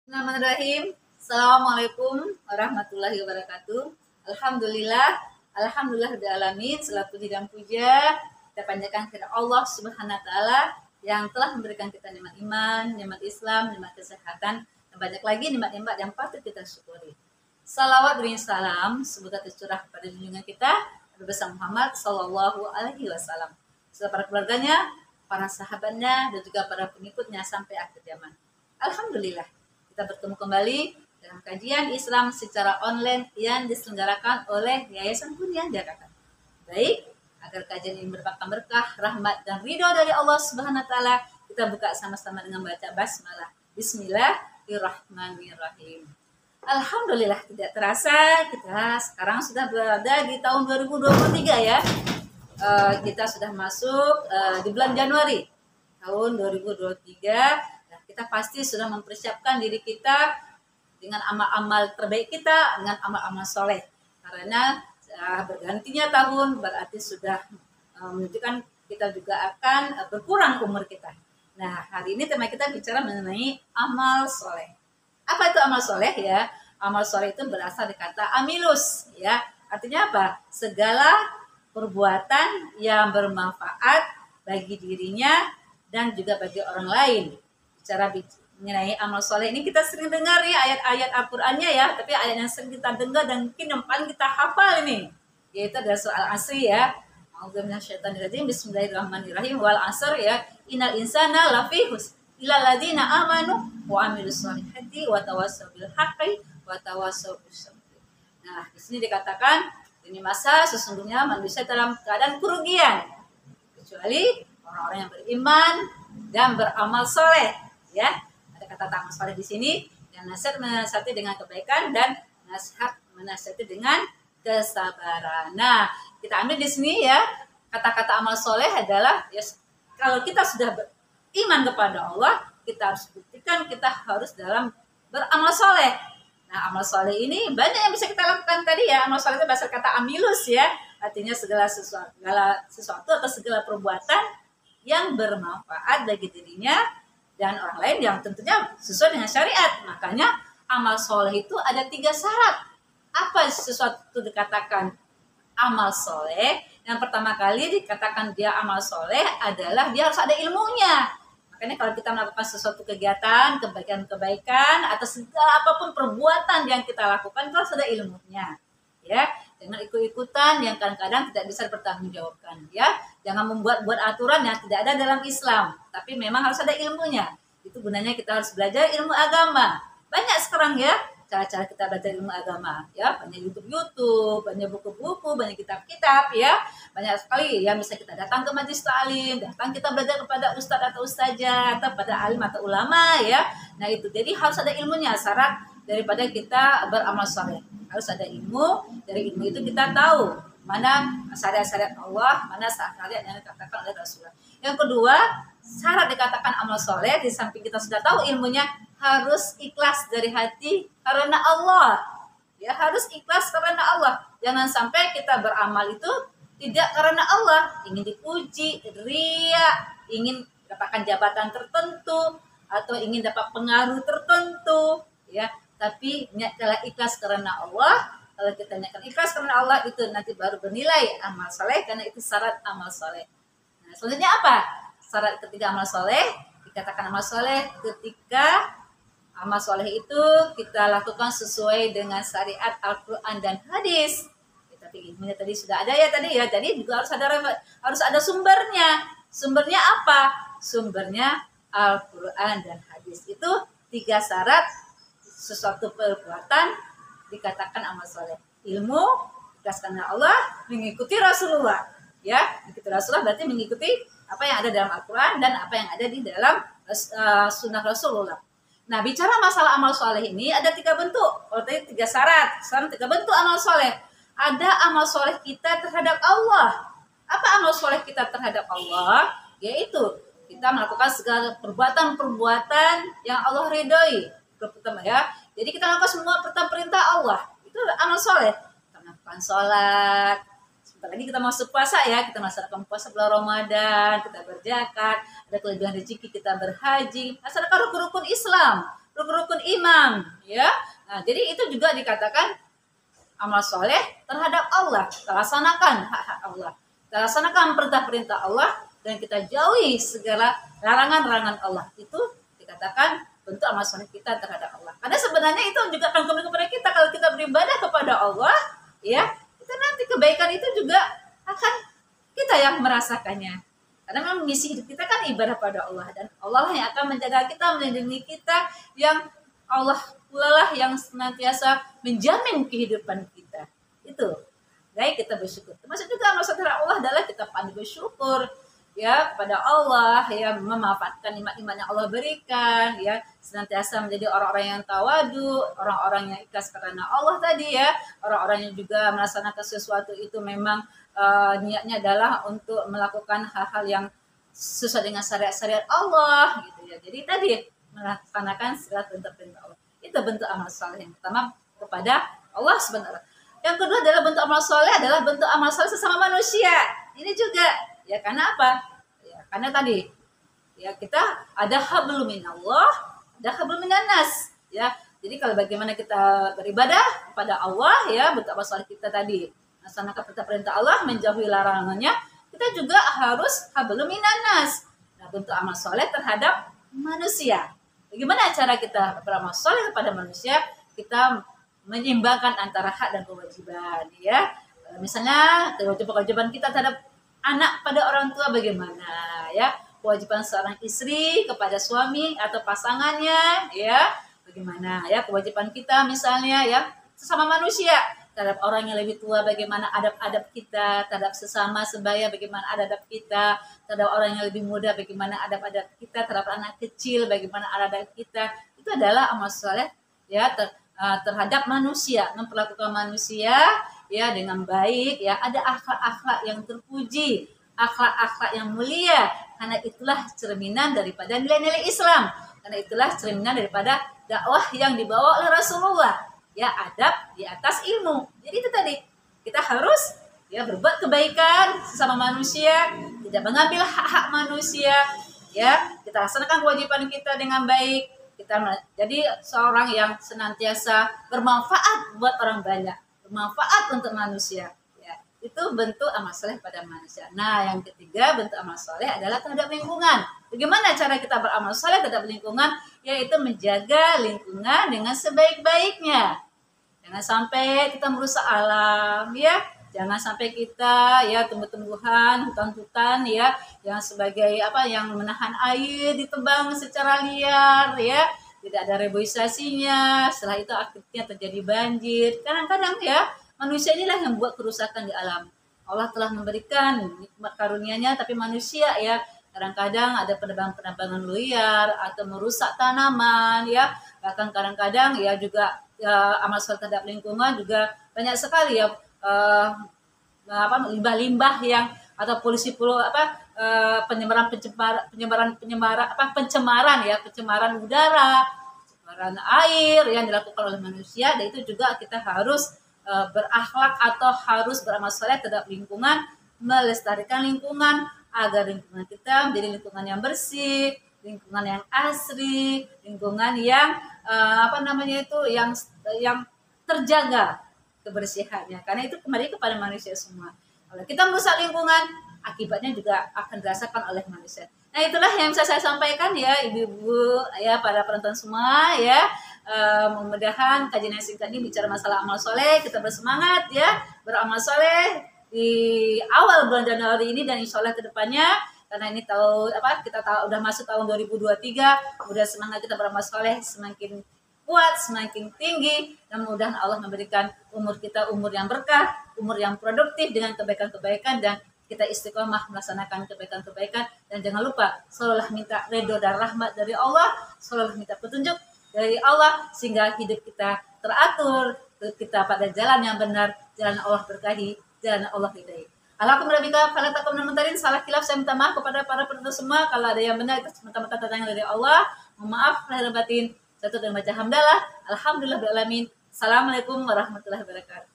Bismillahirrahmanirrahim. Assalamualaikum warahmatullahi wabarakatuh. Alhamdulillah, Segala puji dan puja kita panjatkan kepada Allah Subhanahu wa taala yang telah memberikan kita nikmat iman, nikmat Islam, nikmat kesehatan, dan banyak lagi nikmat-nikmat yang patut kita syukuri. Salawat beri salam semoga tercurah kepada junjungan kita Nabi besar Muhammad sallallahu alaihi wasallam, serta para keluarganya, para sahabatnya, dan juga para pengikutnya sampai akhir zaman. Alhamdulillah, kita bertemu kembali dalam kajian Islam secara online yang diselenggarakan oleh Yayasan Hunian Jakarta. Baik, agar kajian ini merupakan berkah, rahmat, dan ridho dari Allah Subhanahu wa taala, kita buka sama-sama dengan baca basmalah. Bismillahirrahmanirrahim. Alhamdulillah, tidak terasa kita sekarang sudah berada di tahun 2023 ya. Kita sudah masuk di bulan Januari tahun 2023. Kita pasti sudah mempersiapkan diri kita dengan amal-amal terbaik kita, dengan amal-amal soleh. Karena bergantinya tahun berarti sudah menunjukkan kita juga akan berkurang umur kita. Nah, hari ini tema kita bicara mengenai amal soleh. Apa itu amal soleh ya? Amal soleh itu berasal dari kata amilus ya. Artinya apa? Segala perbuatan yang bermanfaat bagi dirinya dan juga bagi orang lain. Cara mengenai amal soleh ini kita sering dengar ya ayat-ayat Al-Qur'annya ya, tapi ayat yang sering kita dengar dan mungkin yang paling kita hafal ini yaitu adalah surah Al-Asr ya. A'udzu minasyaitonirrajim. Bismillahirrahmanirrahim. Wal 'asr ya. Innal insana lafi khusr illa alladziina amanu wa 'amilus shalihati wa tawassaw bil haqqi wa tawassaw bis sabr. Nah, di sini dikatakan ini masa sesungguhnya manusia dalam keadaan kerugian kecuali orang-orang yang beriman dan beramal soleh. Ya, ada kata amal soleh di sini, dan nasihat menasihati dengan kebaikan dan nasihat menasihati dengan kesabaran. Nah, kita ambil di sini ya, kata-kata amal soleh adalah ya, kalau kita sudah beriman kepada Allah, kita harus buktikan kita harus dalam beramal soleh. Nah, amal soleh ini banyak yang bisa kita lakukan tadi ya. Amal soleh itu berasal kata amilus ya, artinya segala sesuatu atau segala perbuatan yang bermanfaat bagi dirinya dan orang lain yang tentunya sesuai dengan syariat. Makanya amal soleh itu ada 3 syarat. Apa sesuatu dikatakan amal soleh? Yang pertama kali dikatakan dia amal soleh adalah dia harus ada ilmunya. Makanya kalau kita melakukan sesuatu kegiatan, kebaikan-kebaikan atau segala apapun perbuatan yang kita lakukan itu harus ada ilmunya. Ya, jangan ikut-ikutan yang kadang-kadang tidak bisa dipertanggungjawabkan ya. Jangan membuat aturan yang tidak ada dalam Islam, tapi memang harus ada ilmunya. Itu gunanya kita harus belajar ilmu agama. Banyak sekarang ya cara-cara kita belajar ilmu agama ya, banyak YouTube, banyak buku-buku, banyak kitab-kitab ya. Banyak sekali ya, bisa kita datang ke majelis ta'lim, datang kita belajar kepada ustadz atau ustazah atau pada alim atau ulama ya. Nah, itu jadi harus ada ilmunya, syarat daripada kita beramal soleh. Harus ada ilmu, dari ilmu itu kita tahu mana syariat-syariat Allah, mana syariat yang dikatakan oleh Rasulullah. Yang kedua, syarat dikatakan amal soleh, di samping kita sudah tahu ilmunya, harus ikhlas dari hati karena Allah. Ya, harus ikhlas karena Allah. Jangan sampai kita beramal itu tidak karena Allah, ingin dipuji, ria, ingin dapatkan jabatan tertentu atau ingin dapat pengaruh tertentu, ya. Tapi niatlah ikhlas karena Allah. Kalau kita niatkan ikhlas karena Allah, itu nanti baru bernilai amal soleh, karena itu syarat amal soleh. Nah, selanjutnya apa? Syarat ketiga amal soleh, dikatakan amal soleh ketika amal soleh itu kita lakukan sesuai dengan syariat Al-Quran dan hadis. Ya, tapi ilmunya tadi sudah ada ya tadi ya. Jadi juga harus ada sumbernya. Sumbernya apa? Sumbernya Al-Quran dan hadis. Itu 3 syarat sesuatu perbuatan dikatakan amal soleh. Ilmu, ikhlas karena Allah, mengikuti Rasulullah. Ya, mengikuti Rasulullah berarti mengikuti apa yang ada dalam Al-Quran dan apa yang ada di dalam sunnah Rasulullah. Nah, bicara masalah amal soleh ini ada 3 bentuk. Kalau tadi 3 syarat, sekarang 3 bentuk amal soleh. Ada amal soleh kita terhadap Allah. Apa amal soleh kita terhadap Allah? Yaitu kita melakukan segala perbuatan-perbuatan yang Allah ridhoi. Pertama ya. Jadi kita melakukan semua perintah Allah. Itu amal soleh. Kita melakukan sholat. Sebentar lagi kita masuk puasa ya. Kita melaksanakan puasa bulan Ramadan. Kita berzakat. Ada kelebihan rezeki kita berhaji. Melaksanakan rukun-rukun Islam. rukun-rukun iman, ya. Nah, jadi itu juga dikatakan amal soleh terhadap Allah. Kita laksanakan hak-hak Allah. Kita laksanakan perintah-perintah Allah dan kita jauhi segala larangan-larangan Allah. Itu dikatakan bentuk amal soleh kita terhadap Allah. Karena sebenarnya itu juga akan kembali kepada kita kalau kita beribadah kepada Allah, ya. Itu nanti kebaikan itu juga akan kita yang merasakannya. Karena memang misi hidup kita kan ibadah pada Allah dan Allah yang akan menjaga kita, melindungi kita, yang Allah pula lah yang senantiasa menjamin kehidupan kita. Itu. Baik, kita bersyukur. Termasuk juga amal soleh Allah adalah kita pandai bersyukur ya kepada Allah, ya memanfaatkan nikmat-nikmat yang Allah berikan, ya senantiasa menjadi orang-orang yang tawadu, orang-orang yang ikhlas karena Allah tadi ya, orang-orang yang juga melaksanakan sesuatu itu memang niatnya adalah untuk melakukan hal-hal yang sesuai dengan syariat-syariat Allah gitu ya. Jadi tadi melaksanakan segala perintah-perintah Allah. Itu bentuk amal soleh yang pertama kepada Allah sebenarnya. Yang kedua adalah bentuk amal soleh adalah bentuk amal soleh sesama manusia. Ini juga ya karena apa? Ya karena tadi ya kita ada hablum minallah, ada hablum minannas ya. Jadi kalau bagaimana kita beribadah kepada Allah ya, bentuk amal soleh kita tadi melaksanakan perintah-perintah Allah, menjauhi larangannya, kita juga harus hablum minannas. Nah, bentuk amal soleh terhadap manusia. Bagaimana cara kita beramal soleh kepada manusia? Kita menyeimbangkan antara hak dan kewajiban, ya. Misalnya kewajiban kita terhadap anak pada orang tua bagaimana, ya? Kewajiban seorang istri kepada suami atau pasangannya, ya. Bagaimana, ya? Kewajiban kita misalnya, ya, sesama manusia. Terhadap orang yang lebih tua bagaimana adab-adab kita, terhadap sesama sebaya bagaimana adab kita, terhadap orang yang lebih muda bagaimana adab-adab kita, terhadap anak kecil bagaimana adab kita. Itu adalah amal soleh ya terhadap manusia, memperlakukan manusia ya dengan baik ya, ada akhlak-akhlak yang terpuji, akhlak-akhlak yang mulia, karena itulah cerminan daripada nilai-nilai Islam, karena itulah cerminan daripada dakwah yang dibawa oleh Rasulullah. Ya adab di atas ilmu. Jadi itu tadi kita harus ya berbuat kebaikan sesama manusia, tidak mengambil hak-hak manusia, ya kita laksanakan kewajiban kita dengan baik. Kita jadi seorang yang senantiasa bermanfaat buat orang banyak, bermanfaat untuk manusia. Ya itu bentuk amal soleh pada manusia. Nah yang ketiga bentuk amal soleh adalah terhadap lingkungan. Bagaimana cara kita beramal soleh terhadap lingkungan? Yaitu menjaga lingkungan dengan sebaik-baiknya. Jangan sampai kita merusak alam, ya. Jangan sampai kita ya tumbuh-tumbuhan, hutan-hutan ya yang sebagai apa yang menahan air ditebang secara liar ya. Tidak ada reboisasinya. Setelah itu akhirnya terjadi banjir. Kadang-kadang ya manusia inilah yang membuat kerusakan di alam. Allah telah memberikan nikmat karunia-Nya tapi manusia ya kadang-kadang ada penebangan-penebangan liar atau merusak tanaman ya, bahkan kadang-kadang ya juga ya, amal soleh terhadap lingkungan juga banyak sekali ya limbah-limbah yang atau pencemaran udara, pencemaran air yang dilakukan oleh manusia, dan itu juga kita harus berakhlak atau harus beramal soleh terhadap lingkungan, melestarikan lingkungan agar lingkungan kita menjadi lingkungan yang bersih, lingkungan yang asri, lingkungan yang yang terjaga kebersihannya. Karena itu kembali kepada manusia semua. Kalau kita merusak lingkungan, akibatnya juga akan dirasakan oleh manusia. Nah itulah yang bisa saya sampaikan ya ibu-ibu ya para penonton semua ya. Mudah-mudahan kajian yang singkat ini bicara masalah amal soleh, kita bersemangat ya beramal soleh di awal bulan Januari ini dan insya Allah kedepannya, karena ini kita tahu udah masuk tahun 2023, udah semangat kita beramal soleh semakin kuat, semakin tinggi, dan mudah-mudahan Allah memberikan umur kita umur yang berkah, umur yang produktif dengan kebaikan-kebaikan, dan kita istiqomah melaksanakan kebaikan-kebaikan, dan jangan lupa selalu minta ridho dan rahmat dari Allah, selalu minta petunjuk dari Allah sehingga hidup kita teratur, kita pada jalan yang benar, jalan Allah berkahi, jalan Allah hidayah. Alhamdulillah, kalau tak komentarin salah khilaf saya minta maaf kepada para penonton semua. Kalau ada yang benar itu semata-mata datang dari Allah. Mohon maaf lahir batin. Satu dan baca hamdalah. Alhamdulillah beralamin. Assalamualaikum warahmatullahi wabarakatuh.